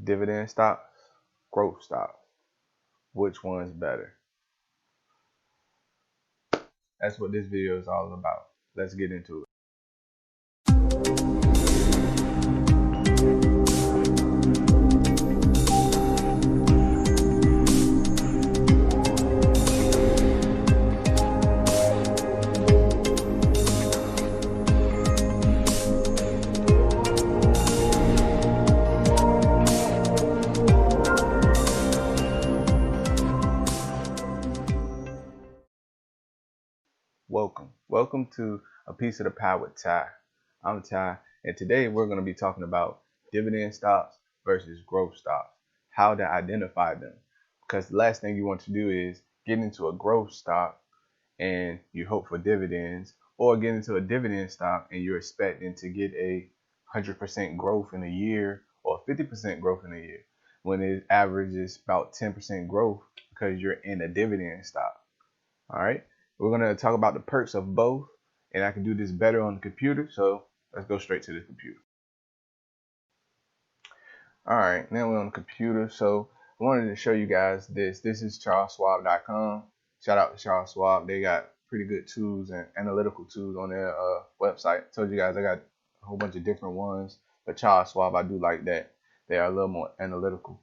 Dividend stocks, growth stocks. Which one's better? That's what this video is all about. Let's get into it. Welcome to A Piece of the Pie with Ty. I'm Ty, and today we're going to be talking about dividend stocks versus growth stocks, how to identify them. Because the last thing you want to do is get into a growth stock and you hope for dividends, or get into a dividend stock and you're expecting to get a 100% growth in a year or 50% growth in a year, when it averages about 10% growth because you're in a dividend stock. All right. We're going to talk about the perks of both, and I can do this better on the computer. So let's go straight to the computer. All right. Now we're on the computer. So I wanted to show you guys this. This is CharlesSchwab.com. Shout out to Charles Schwab. They got pretty good tools and analytical tools on their website. I told you guys I got a whole bunch of different ones, but Charles Schwab, I do like that. They are a little more analytical.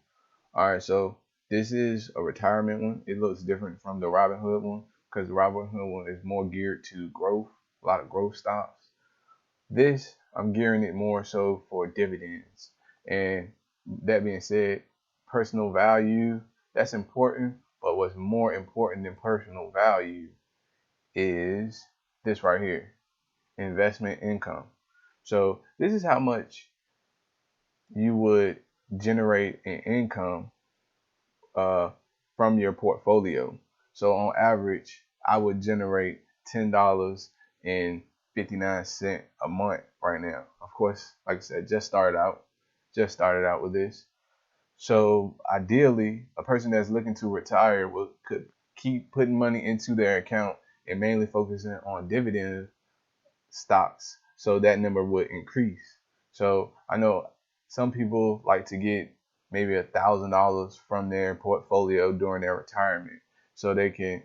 All right. So this is a retirement one. It looks different from the Robinhood one, because the Robinhood one is more geared to growth, a lot of growth stocks. This, I'm gearing it more so for dividends. And that being said, personal value, that's important. But what's more important than personal value is this right here, investment income. So this is how much you would generate in income from your portfolio. So on average, I would generate $10.59 a month right now. Of course, like I said, just started out with this. So ideally, a person that's looking to retire could keep putting money into their account and mainly focusing on dividend stocks, so that number would increase. So I know some people like to get maybe $1,000 from their portfolio during their retirement, so they can,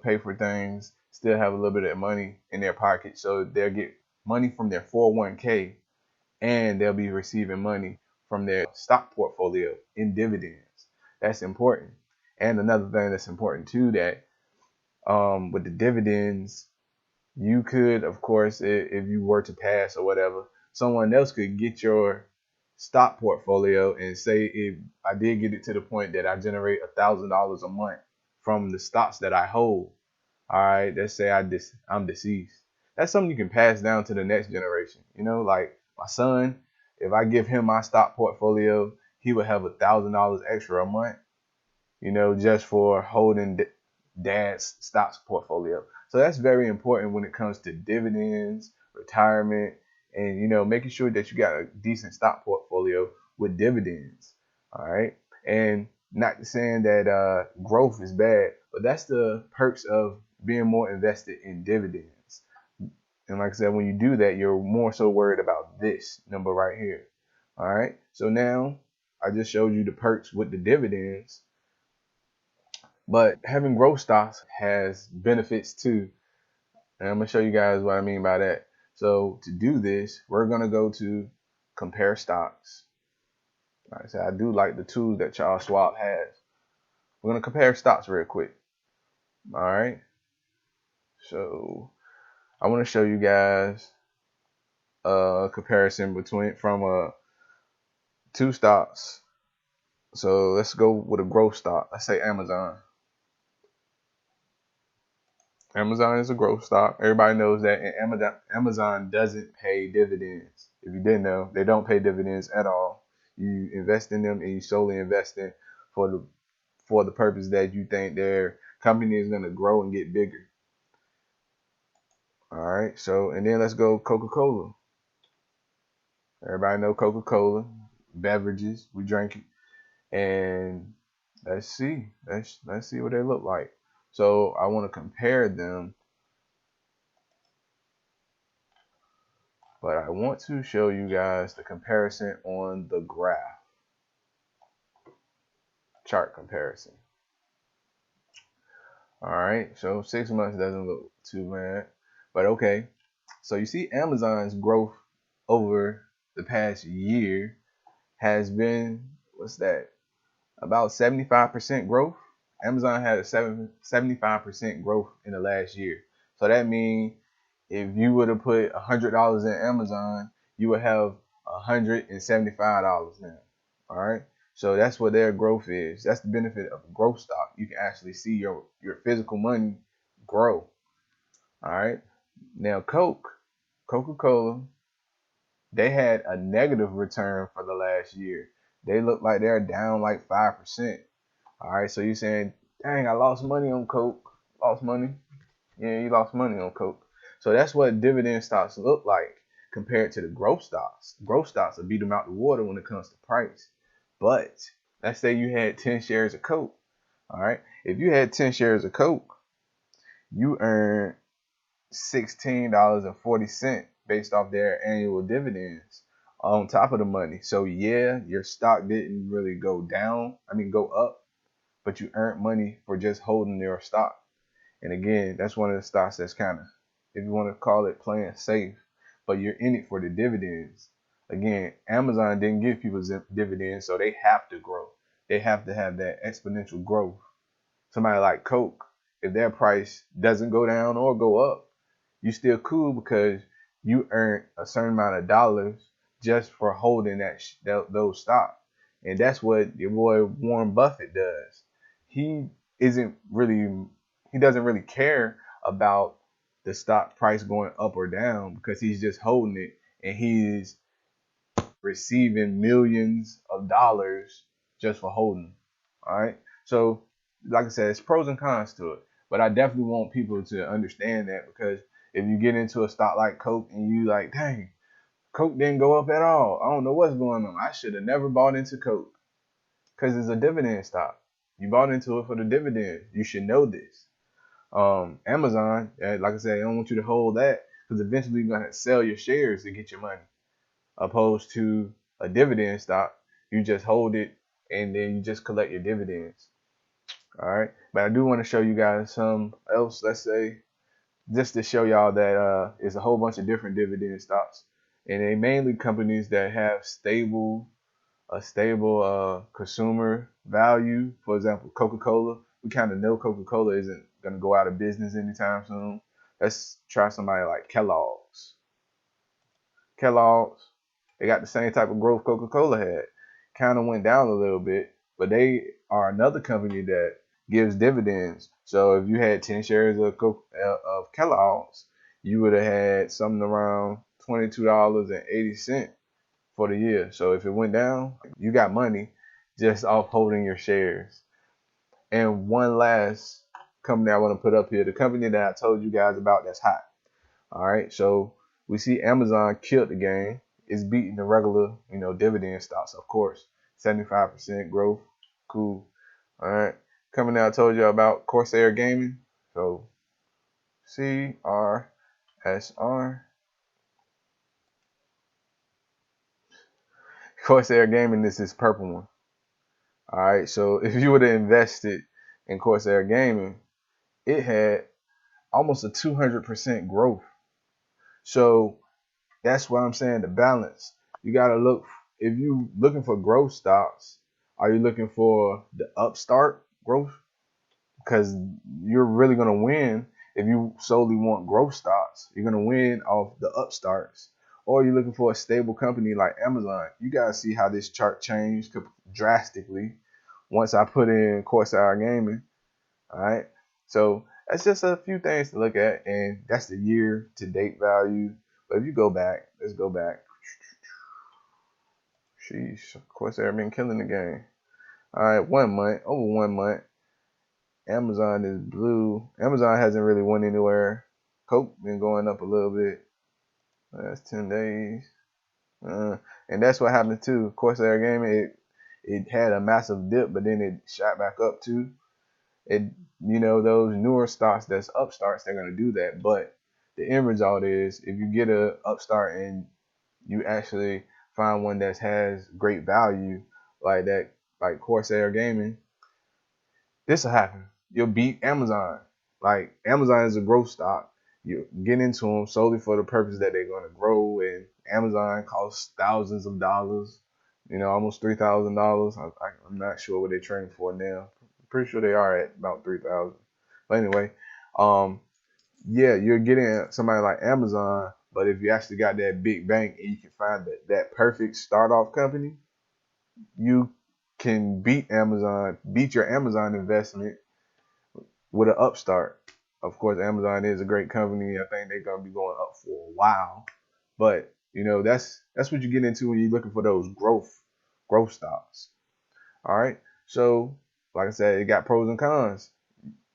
pay for things, still have a little bit of money in their pocket. So they'll get money from their 401k, and they'll be receiving money from their stock portfolio in dividends. That's important. And another thing that's important too, that with the dividends, you could, of course, if you were to pass or whatever, someone else could get your stock portfolio and say, if I did get it to the point that I generate $1,000 a month from the stocks that I hold, all right, let's say I'm deceased. That's something you can pass down to the next generation. Like my son, if I give him my stock portfolio, he would have $1,000 extra a month, just for holding dad's stocks portfolio. So that's very important when it comes to dividends, retirement, and making sure that you got a decent stock portfolio with dividends. All right. And not saying that growth is bad, but that's the perks of being more invested in dividends. And like I said, when you do that, you're more so worried about this number right here. All right. So now I just showed you the perks with the dividends, but having growth stocks has benefits too. And I'm going to show you guys what I mean by that. So to do this, we're going to go to compare stocks. Like I said, I do like the tools that Charles Schwab has. We're going to compare stocks real quick. All right. So I want to show you guys a comparison from two stocks. So let's go with a growth stock. Let's say Amazon. Amazon is a growth stock. Everybody knows that. And Amazon doesn't pay dividends. If you didn't know, they don't pay dividends at all. You invest in them, and you solely invest in for the purpose that you think their company is going to grow and get bigger. All right. So, and then let's go Coca-Cola. Everybody know Coca-Cola, beverages. We drink it, and let's see what they look like. So I want to compare them, but I want to show you guys the comparison on the graph. chart comparison. All right, so 6 months doesn't look too bad, but okay. So you see Amazon's growth over the past year has been, what's that, about 75% growth. Amazon had a 75% growth in the last year. So that means if you would have put $100 in Amazon, you would have $175 now. All right. So that's what their growth is. That's the benefit of a growth stock. You can actually see your physical money grow. All right. Now Coca-Cola, they had a negative return for the last year. They look like they're down like 5%. All right, so you're saying, dang, I lost money on Coke. Lost money? Yeah, you lost money on Coke. So that's what dividend stocks look like compared to the growth stocks. Growth stocks will beat them out the water when it comes to price. But let's say you had 10 shares of Coke. All right, if you had 10 shares of Coke, you earned $16.40 based off their annual dividends on top of the money. So yeah, your stock didn't really go down. Go up, but you earned money for just holding your stock. And again, that's one of the stocks that's kind of, if you want to call it, playing safe, but you're in it for the dividends. Again, Amazon didn't give people dividends, so they have to grow. They have to have that exponential growth. Somebody like Coke, if their price doesn't go down or go up, you still cool because you earned a certain amount of dollars just for holding those stocks. And that's what your boy Warren Buffett does. He isn't really he doesn't really care about the stock price going up or down because he's just holding it and he's receiving millions of dollars just for holding. All right. So, like I said, it's pros and cons to it. But I definitely want people to understand that because if you get into a stock like Coke and you like, dang, Coke didn't go up at all. I don't know what's going on. I should have never bought into Coke because it's a dividend stock. You bought into it for the dividend. You should know this. Amazon, like I said, I don't want you to hold that because eventually you're going to sell your shares to get your money. Opposed to a dividend stock, you just hold it and then you just collect your dividends. All right. But I do want to show you guys some else, let's say, just to show y'all that it's a whole bunch of different dividend stocks. And they mainly companies that have a stable consumer value. For example, Coca-Cola. We kind of know Coca-Cola isn't going to go out of business anytime soon. Let's try somebody like Kellogg's. Kellogg's, they got the same type of growth Coca-Cola had. Kind of went down a little bit, but they are another company that gives dividends. So if you had 10 shares of Kellogg's, you would have had something around $22.80 for the year. So if it went down, you got money just off holding your shares. And one last company I want to put up here, the company that I told you guys about that's hot. All right, so we see Amazon killed the game. It's beating the regular, dividend stocks, of course. 75% growth, cool. All right, coming out, I told you about Corsair Gaming. So CRSR. Corsair Gaming, this is purple one. All right, so if you would have invested in Corsair Gaming, it had almost a 200% growth. So that's what I'm saying, the balance. You got to look, if you looking for growth stocks, are you looking for the upstart growth? Because you're really going to win if you solely want growth stocks. You're going to win off the upstarts. Or you're looking for a stable company like Amazon. You guys see how this chart changed drastically once I put in Corsair Gaming. All right. So that's just a few things to look at. And that's the year to date value. But if you go back, let's go back. Sheesh, Corsair been killing the game. All right, over 1 month. Amazon is blue. Amazon hasn't really went anywhere. Coke been going up a little bit. That's 10 days. And that's what happened too. Corsair Gaming, it had a massive dip, but then it shot back up too. It, those newer stocks that's upstarts, they're gonna do that. But the end result is, if you get a upstart and you actually find one that has great value like that, like Corsair Gaming, this will happen. You'll beat Amazon. Like Amazon is a growth stock. You get into them solely for the purpose that they're going to grow, and Amazon costs thousands of dollars. You know, almost $3,000. I'm not sure what they're trading for now. I'm pretty sure they are at about 3,000. But anyway, um, yeah, you're getting somebody like Amazon. But if you actually got that big bank and you can find that perfect start off company, you can beat your Amazon investment with an upstart. Of course, Amazon is a great company. I think they're gonna be going up for a while. But you know, that's what you get into when you're looking for those growth stocks. All right. So, like I said, it got pros and cons.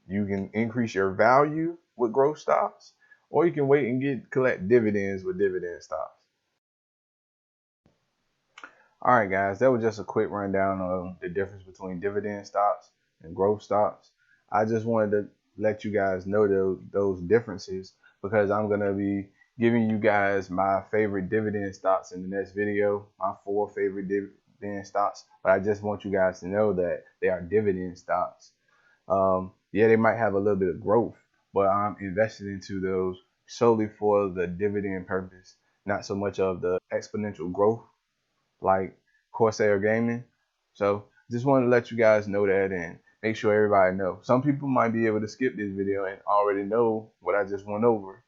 You can increase your value with growth stocks, or you can wait and collect dividends with dividend stocks. All right, guys, that was just a quick rundown of the difference between dividend stocks and growth stocks. I just wanted to let you guys know those differences because I'm going to be giving you guys my favorite dividend stocks in the next video, my 4 favorite dividend stocks. But I just want you guys to know that they are dividend stocks. Yeah, they might have a little bit of growth, but I'm invested into those solely for the dividend purpose, not so much of the exponential growth like Corsair Gaming. So just wanted to let you guys know that and make sure everybody know. Some people might be able to skip this video and already know what I just went over,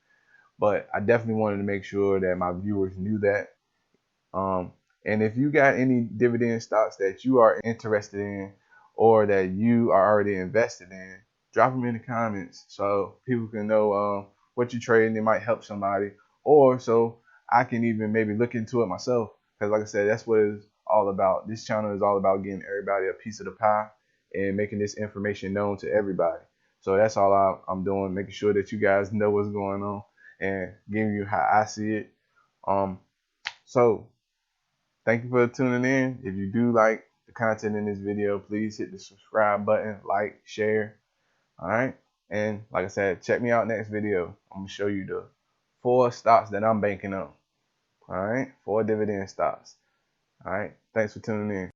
but I definitely wanted to make sure that my viewers knew that. Um, and if you got any dividend stocks that you are interested in or that you are already invested in, drop them in the comments so people can know what you're trading. It might help somebody, or so I can even maybe look into it myself. Because like I said, that's what it's all about. This channel is all about getting everybody a piece of the pie and making this information known to everybody. So that's all I'm doing, making sure that you guys know what's going on and giving you how I see it. So thank you for tuning in. If you do like the content in this video, please hit the subscribe button, like, share. All right. And like I said, check me out next video. I'm gonna show you the 4 stocks that I'm banking on. All right, 4 dividend stocks. All right. Thanks for tuning in.